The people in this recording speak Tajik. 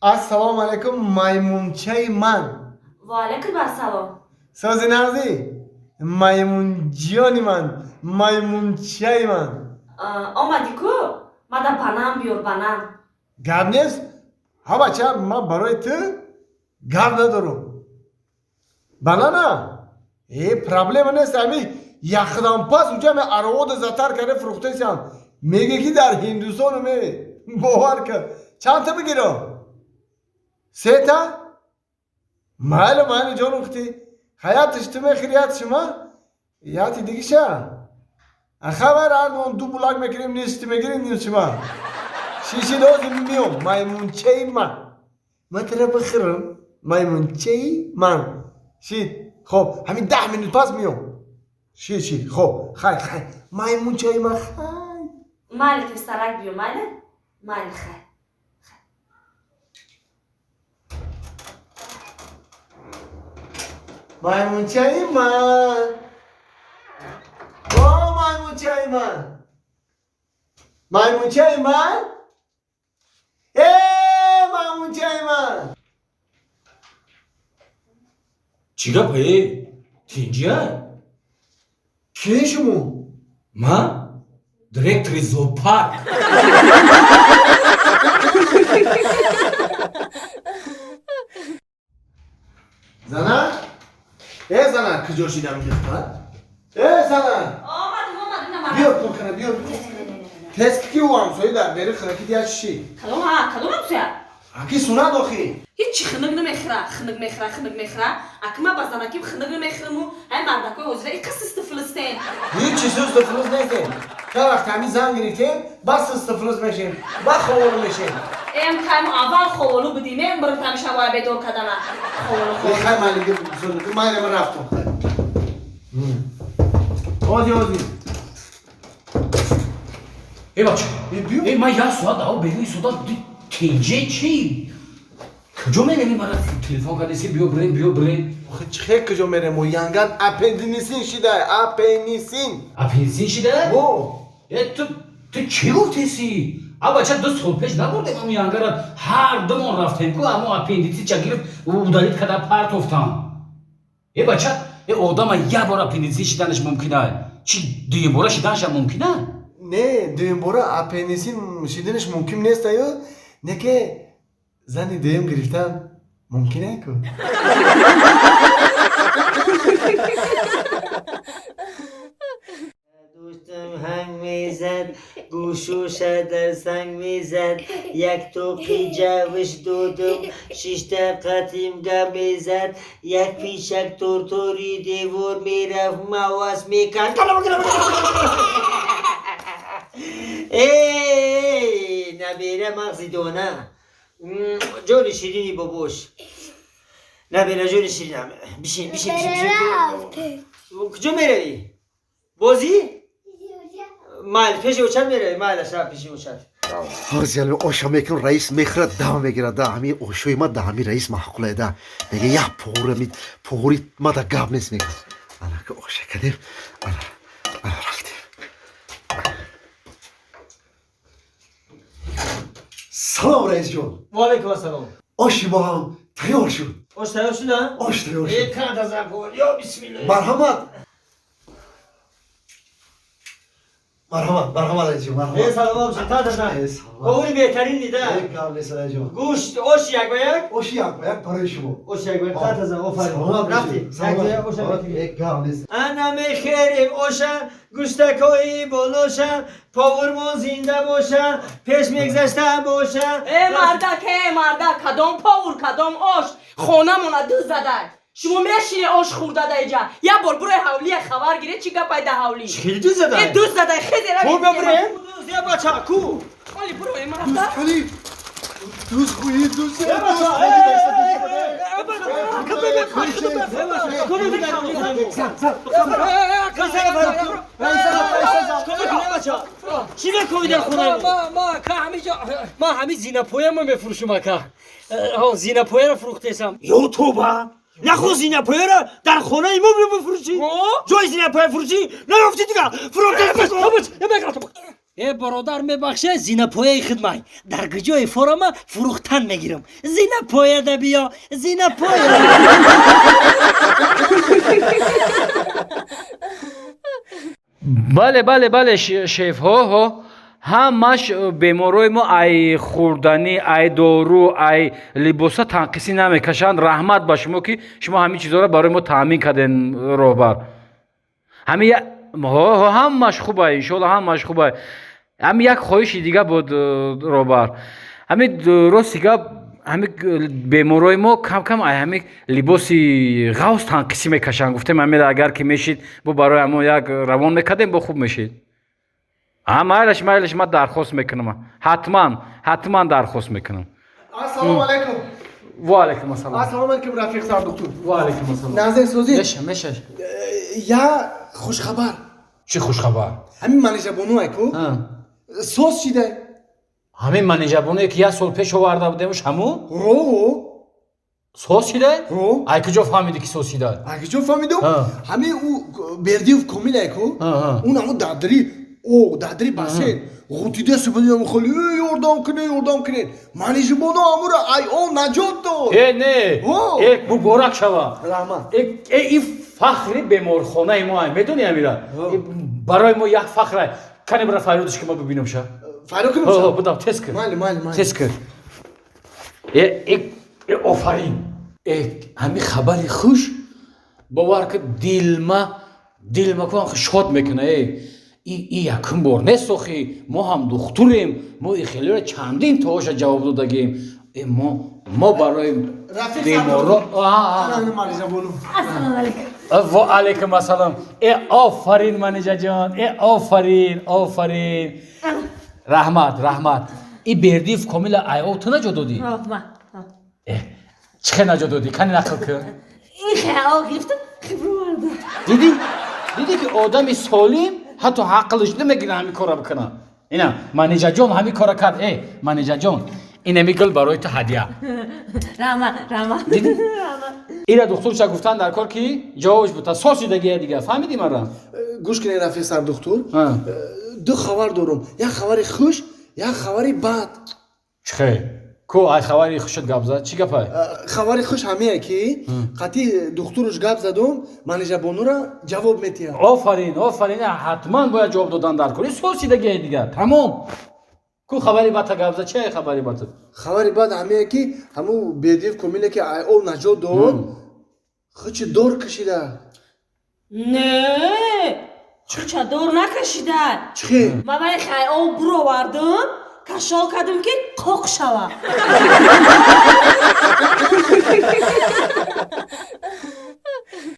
Assalomu alaykum maymunchey man. Va alaykum assalom. So'zi narzi? Maymunjoni man. Maymunchey man. Omadi-ku? Mada banam biyor banam. Gap nest? Ha bacha, man baroy tu gap nadarum. Banana? Problema nest abi. Yaqidan pas unja men aravod zatar karib fruxtesam. Mege ki dar Hindustan में बाहर का चांद पे गिरो सेता माल जोन उखती hayat iştime khiriyat şuma yati digişa akhabar ardon du bulak mekrim ne iştime girin diyor şuma şişi doz bilmiyorum maymun çeyman matara bakırım maymun çeyman şi xob hamin 10 minut pas miyom şi xob hay maymun çeyman Malik istarak biyor malik. Malik hay. maymun çeyman o maymun çeyman maymun çeyman maymun çeyman چیگه پایی؟ تینجیه؟ کیه شما؟ من؟ دیرکتری زوپارک زنا؟ زنا کجاشیدم گفتن؟ زنا Omadim ne var? بیار کنه بیار تست کی وام سوی در بری خرکی دیگه چی؟ Kalom suya. اکی سونا داخی Hiç xınıgını mexra. Akma bazanakim xınıgını mexrimu. Hay marda koy hozra ikası Filistin. هیچ چیزی استفلوز نیستیم که وقت همی زن گریتیم بس استفلوز میشیم با خوالو میشیم Em kaym aval xovolu budime em birim tam shaway bedor kadana. Xovolu. خیلی من دیگه بزرگی من یه من رفتم آزی ای بچه بیو ای من یه سوال داو بگوی سوال تینجیه چی؟ کجا میرمی مرا تلفن کردیسی بیو برین خیلی کجا میرم و ینگن اپندینیسین شده اپندینیسین اپینسین شده؟ او تو چی گفتیسی؟ آ بچه دو سال پیش نبردیم اما یانگرد هر دومون رفتیم که اما اپندیسی چه گرفت و دارید کده پرت افتان ای بچه ای آدم یه بار اپندیسی شدنش ممکنه چی دوی بار شدنش ممکنه؟ نه دویم باره اپندیسین شدنش ممکن نیست یا نه که زنی دویم گرفتم ممکنه که دوستم هنگ میزد گوشوش در سنگ میزد یک توقی جوش دودم 6 دقیقتیم گم میزد یک پیشک تورتوری دیوار میرفت مواز میکرد ای نبیره مغزی دونه جون شیرینی بابوش نبیره جون شیرینم بشین کجا میروی؟ بازی؟ مال پیش اوچن میره مال شب پیش اوچن هرزیال اوشا میکن رئیس میخرد دام میگیره دا همی اوشوی ما دا همی رئیس محقوله دا میگه یا پوری ما دا گاب نیست میگه انا که اوشا کدیم انا رفتیم سلام رئیس جون وعلیکم السلام اوشی ما هم تیار شد اوش تیار شد نه؟ اوش تیار شد یک کند از اپول یا بسم الله مرحمت مرحمت رئیس جون مرحمت سلام آمشن تا دادن سلام اولی بهترین دیده یک گاب نیست رئیس جون گوشت اوش یک با یک اوشی یک برای شما اوش یک با یک تا دادن آفرین رفتی یک با یک یک گاب نیست انا میخیریم اوشن گوشتکایی بلوشن پاورمون زنده باشن پیش میگذشتن باشن مردا کدام پاور کدام آش خونمون دو زده. شما میشینی آش خورده اینجا. یه بار برای حولی خبر گیره چی گپ پیدا حولی. چی دو زدن؟ دو زده خیلی را. کو ببریم؟ یا بچه کو؟ خالی برو من رفته. خالی دوست خویی دوست یا بچه چی میکنی در خونه؟ ما همین زینه پویه ما میفروشیم که زینه پویه رو فروختیسم یا توبه نخو زینه پویه رو در خونه ایمو بفروشی جای زینه پویه فروشی نرفتی دیگه فروختیسم برادر میبخشه زینه پایه خدمت در گجای فورما فروختن میگیرم زینه پایه ده بیا زینه پایه بله شیف ها همش بیماروی ما ای خوردنی ای دارو ای لباسا تنقیسی نمیکشند. رحمت با شما که شما همین چیزها رو برای ما تامین کردین روبر. همین همش خوبه انشالله همش خوبه. همین یک خواهشی دیگه بود روبر. همین درست دیگه همین بیماروی ما کم کم همین لباسی غوث تنقیسی میکشند. گفتم همین اگر که میشید با برای ما یک روان میکردیم با خوب میشید. مایلش من درخواست میکنم. حتما درخواست میکنم. السلام علیکم. و علیکم السلام. السلام علیکم رفیق سر دکتر. و علیکم السلام. نازنین سوزی. میشه. یا خوش خبر. چی خوش خبر؟ همین منیجر بونو ایکو. سوس چیده؟ همین منیجر بونو که یک سال پیش آورده بودیمش همون؟ رو. سوس چیده؟ رو. ای کجا فهمیدی که سوس چیده؟ اگه جو فهمیدم همین او بردیو کمیل ایکو. اون همون دادری باشه. غوتیده سبودیم خالی یاردام کنه. منیجر بونو امورا ای اون نجات داد. نه. یک مبارک شوا. رحمت. این فخری بیمارخانه ما میدونی امیرا؟ برای ما یک فخره. کنی برای فریدش که ما ببینم شا. فرق کنم. بدم تست کن. مال. تست کن. آفرین. همین خبری خوش باور که دل ما کن شاد میکنه. این یکم بار نیست آخی. ما هم دختریم. ما خیلی را چندین تاش جواب دادیم. ما برای بیمارا منیجر بونو. و علیکم السلام. آفرین منیجر جان. آفرین. رحمت. این بردیف کامل ایو تو نجا دادی؟ چه نجا دادی؟ کنی نقل کن. این خیال گرفتم خبرو ورده. دیدی که آدمی سالم حتی حقلش نمیگیره همین کارا بکنه. اینا منیجر جان همین کارا کرد. منیجر جان این میگل برای تو هدیه. راما دیدی؟ اینا دکترش گفتن در کار کی جوابش بود. ساسی دیگه فهمیدی مرا؟ گوش کنین رفیق سر دکتر. دو خبر دارم. یک خبر خوش یک خبر بد. چه؟ کو ای خبری خوشت گپ زد؟ چی گپه؟ خبر خوش همینه که قطعی دکترش گپ زدم منیجر بونو را جواب میتیه. آفرین حتما باید جواب دادن در کاری سوسی دیگه تمام. کو خبری بد گپ زد؟ چه خبری بد؟ خبری بد همینه که همو بدیف کمیله که او نجات داد خچ دور کشیده. نه چه دور نکشیدن. چی؟ من برای خیال برو وردم کشال کردم که قاق شوه.